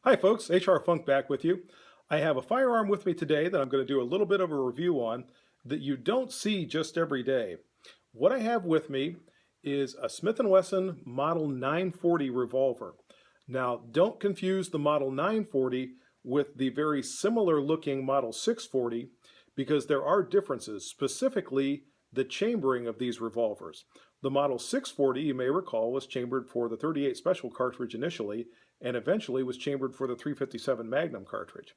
Hi folks, HR Funk back with you. I have a firearm with me today that I'm going to do a little bit of a review on that you don't see just every day. What I have with me is a Smith & Wesson Model 940 revolver. Now, don't confuse the Model 940 with the very similar looking Model 640 because there are differences, specifically the chambering of these revolvers. The Model 640, you may recall, was chambered for the 38 Special cartridge initially and eventually was chambered for the 357 Magnum cartridge.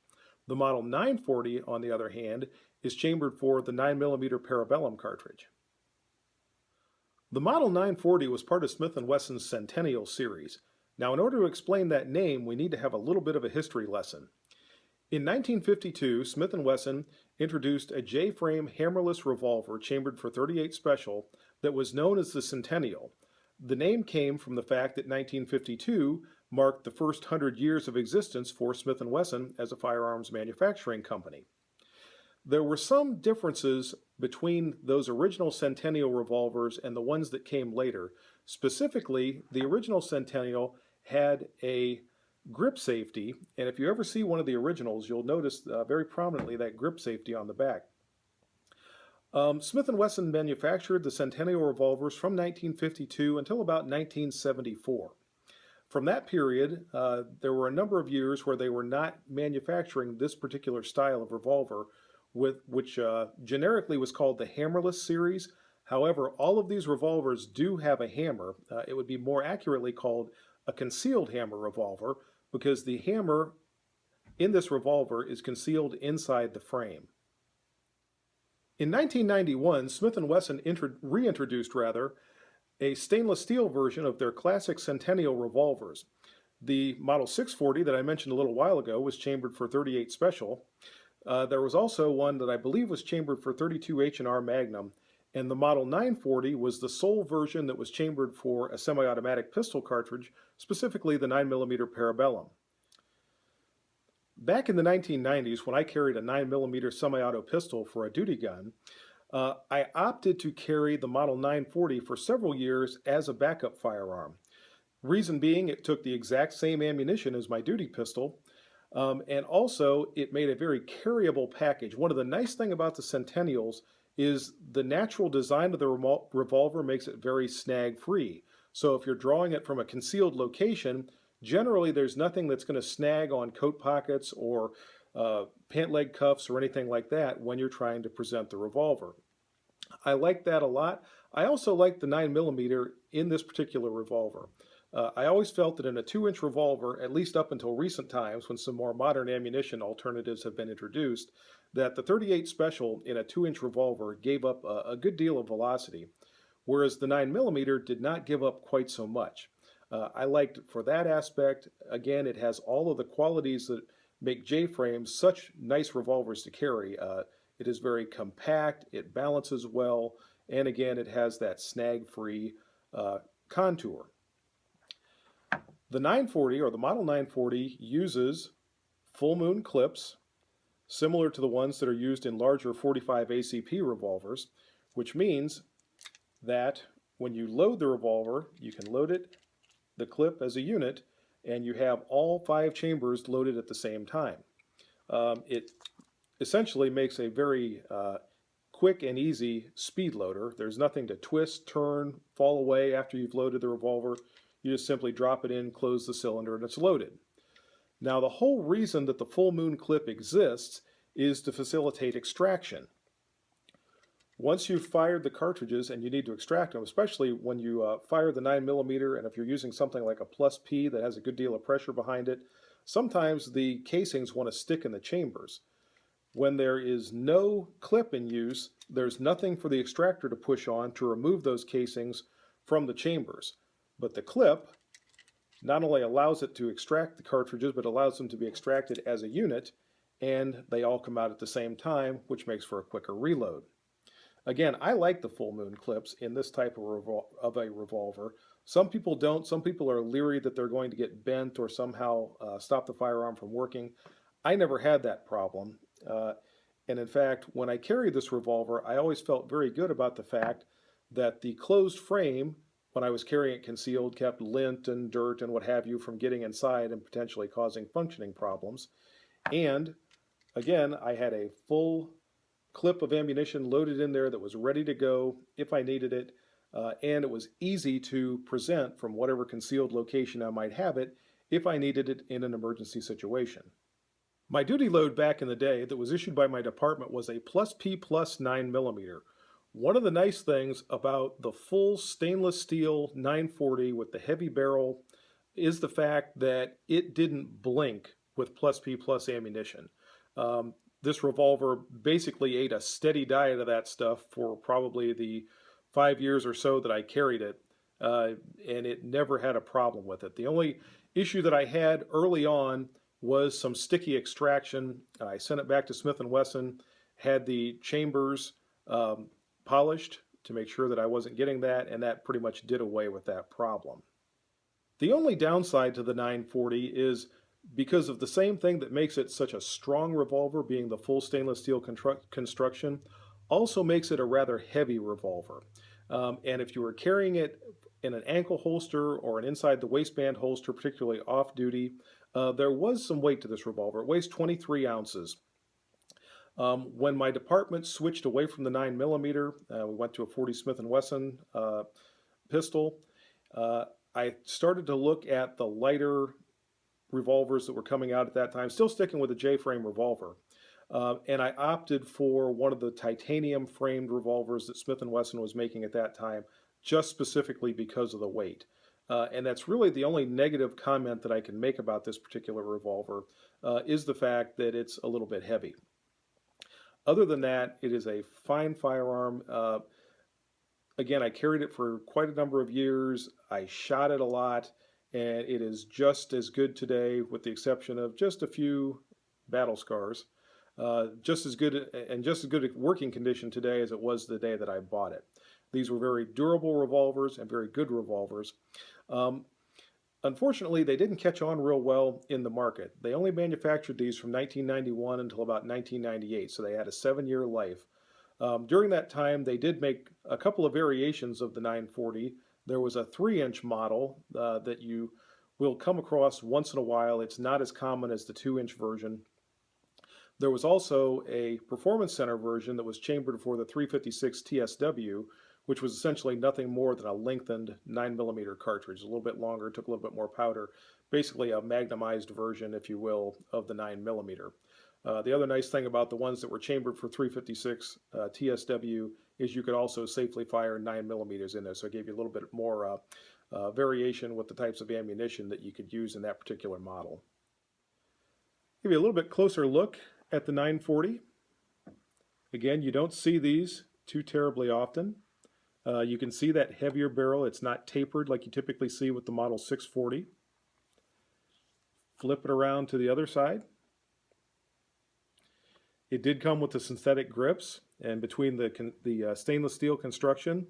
The Model 940, on the other hand, is chambered for the 9mm Parabellum cartridge. The Model 940 was part of Smith & Wesson's Centennial series. Now, in order to explain that name, we need to have a little bit of a history lesson. In 1952, Smith & Wesson introduced a J-frame hammerless revolver chambered for 38 Special that was known as the Centennial. The name came from the fact that 1952 marked the first 100 years of existence for Smith & Wesson as a firearms manufacturing company. There were some differences between those original Centennial revolvers and the ones that came later. Specifically, the original Centennial had a grip safety, and if you ever see one of the originals, you'll notice very prominently that grip safety on the back. Smith & Wesson manufactured the Centennial revolvers from 1952 until about 1974. From that period, there were a number of years where they were not manufacturing this particular style of revolver, which generically was called the hammerless series. However, all of these revolvers do have a hammer. It would be more accurately called a concealed hammer revolver because the hammer in this revolver is concealed inside the frame. In 1991, Smith & Wesson reintroduced a stainless steel version of their classic Centennial revolvers. The Model 640 that I mentioned a little while ago was chambered for 38 Special. There was also one that I believe was chambered for 32 H&R Magnum, and the Model 940 was the sole version that was chambered for a semi-automatic pistol cartridge, specifically the 9mm Parabellum. Back in the 1990s, when I carried a 9mm semi-auto pistol for a duty gun, I opted to carry the Model 940 for several years as a backup firearm. Reason being, it took the exact same ammunition as my duty pistol, and also it made a very carryable package. One of the nice things about the Centennials is the natural design of the revolver makes it very snag-free. So if you're drawing it from a concealed location, generally there's nothing that's going to snag on coat pockets or pant leg cuffs or anything like that when you're trying to present the revolver. I like that a lot. I also like the 9mm in this particular revolver. I always felt that in a 2-inch revolver, at least up until recent times when some more modern ammunition alternatives have been introduced, that the 38 Special in a 2-inch revolver gave up a good deal of velocity, whereas the 9mm did not give up quite so much. I liked for that aspect. Again, it has all of the qualities that make J-frames such nice revolvers to carry. It is very compact, it balances well, and again, it has that snag-free contour. The 940, or the Model 940, uses full moon clips, similar to the ones that are used in larger 45 ACP revolvers, which means that when you load the revolver, you can load it, the clip as a unit, and you have all 5 chambers loaded at the same time. It essentially makes a very quick and easy speed loader. There's nothing to twist, turn, fall away after you've loaded the revolver. You just simply drop it in, close the cylinder, and it's loaded. Now, the whole reason that the full moon clip exists is to facilitate extraction. Once you've fired the cartridges and you need to extract them, especially when you fire the 9mm, and if you're using something like a Plus P that has a good deal of pressure behind it, sometimes the casings want to stick in the chambers. When there is no clip in use, there's nothing for the extractor to push on to remove those casings from the chambers. But the clip not only allows it to extract the cartridges, but allows them to be extracted as a unit, and they all come out at the same time, which makes for a quicker reload. Again, I like the full moon clips in this type of a revolver. Some people don't. Some people are leery that they're going to get bent or somehow stop the firearm from working. I never had that problem. And in fact, when I carried this revolver, I always felt very good about the fact that the closed frame when I was carrying it concealed, kept lint and dirt and what have you from getting inside and potentially causing functioning problems. And again, I had a full clip of ammunition loaded in there that was ready to go if I needed it, and it was easy to present from whatever concealed location I might have it if I needed it in an emergency situation. My duty load back in the day that was issued by my department was a plus P plus 9mm. One of the nice things about the full stainless steel 940 with the heavy barrel is the fact that it didn't blink with plus P plus ammunition. This revolver basically ate a steady diet of that stuff for probably the 5 years or so that I carried it, and it never had a problem with it. The only issue that I had early on was some sticky extraction. I sent it back to Smith & Wesson, had the chambers polished to make sure that I wasn't getting that, and that pretty much did away with that problem. The only downside to the 940 is because of the same thing that makes it such a strong revolver, being the full stainless steel construction, also makes it a rather heavy revolver. And if you were carrying it in an ankle holster or an inside the waistband holster, particularly off duty, there was some weight to this revolver. It weighs 23 ounces. When my department switched away from the 9mm, we went to a 40 Smith & Wesson pistol, I started to look at the lighter revolvers that were coming out at that time, still sticking with a J-frame revolver. And I opted for one of the titanium framed revolvers that Smith & Wesson was making at that time, just specifically because of the weight. And that's really the only negative comment that I can make about this particular revolver, is the fact that it's a little bit heavy. Other than that, it is a fine firearm. Again, I carried it for quite a number of years. I shot it a lot, and it is just as good today, with the exception of just a few battle scars. Just as good working condition today as it was the day that I bought it. These were very durable revolvers and very good revolvers. Unfortunately, they didn't catch on real well in the market. They only manufactured these from 1991 until about 1998, so they had a 7-year life. During that time, they did make a couple of variations of the 940. There was a 3-inch model that you will come across once in a while. It's not as common as the 2-inch version. There was also a Performance Center version that was chambered for the 356 TSW, which was essentially nothing more than a lengthened 9mm cartridge, a little bit longer, took a little bit more powder, basically a magnumized version, if you will, of the 9mm. The other nice thing about the ones that were chambered for 356 TSW is you could also safely fire 9mm in there, so it gave you a little bit more variation with the types of ammunition that you could use in that particular model. Give you a little bit closer look at the 940. Again, you don't see these too terribly often. You can see that heavier barrel. It's not tapered like you typically see with the Model 640. Flip it around to the other side. It did come with the synthetic grips, and between the stainless steel construction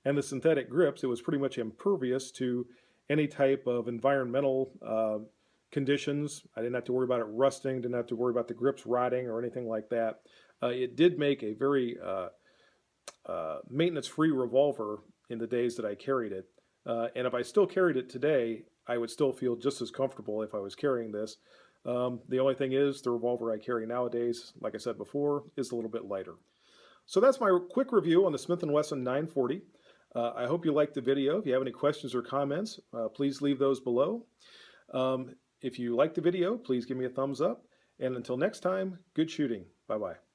and the synthetic grips, it was pretty much impervious to any type of environmental conditions. I didn't have to worry about it rusting, didn't have to worry about the grips rotting or anything like that. It did make a very maintenance-free revolver in the days that I carried it. And if I still carried it today, I would still feel just as comfortable if I was carrying this. The only thing is, the revolver I carry nowadays, like I said before, is a little bit lighter. So that's my quick review on the Smith & Wesson 940. I hope you liked the video. If you have any questions or comments, please leave those below. If you liked the video, please give me a thumbs up. And until next time, good shooting. Bye-bye.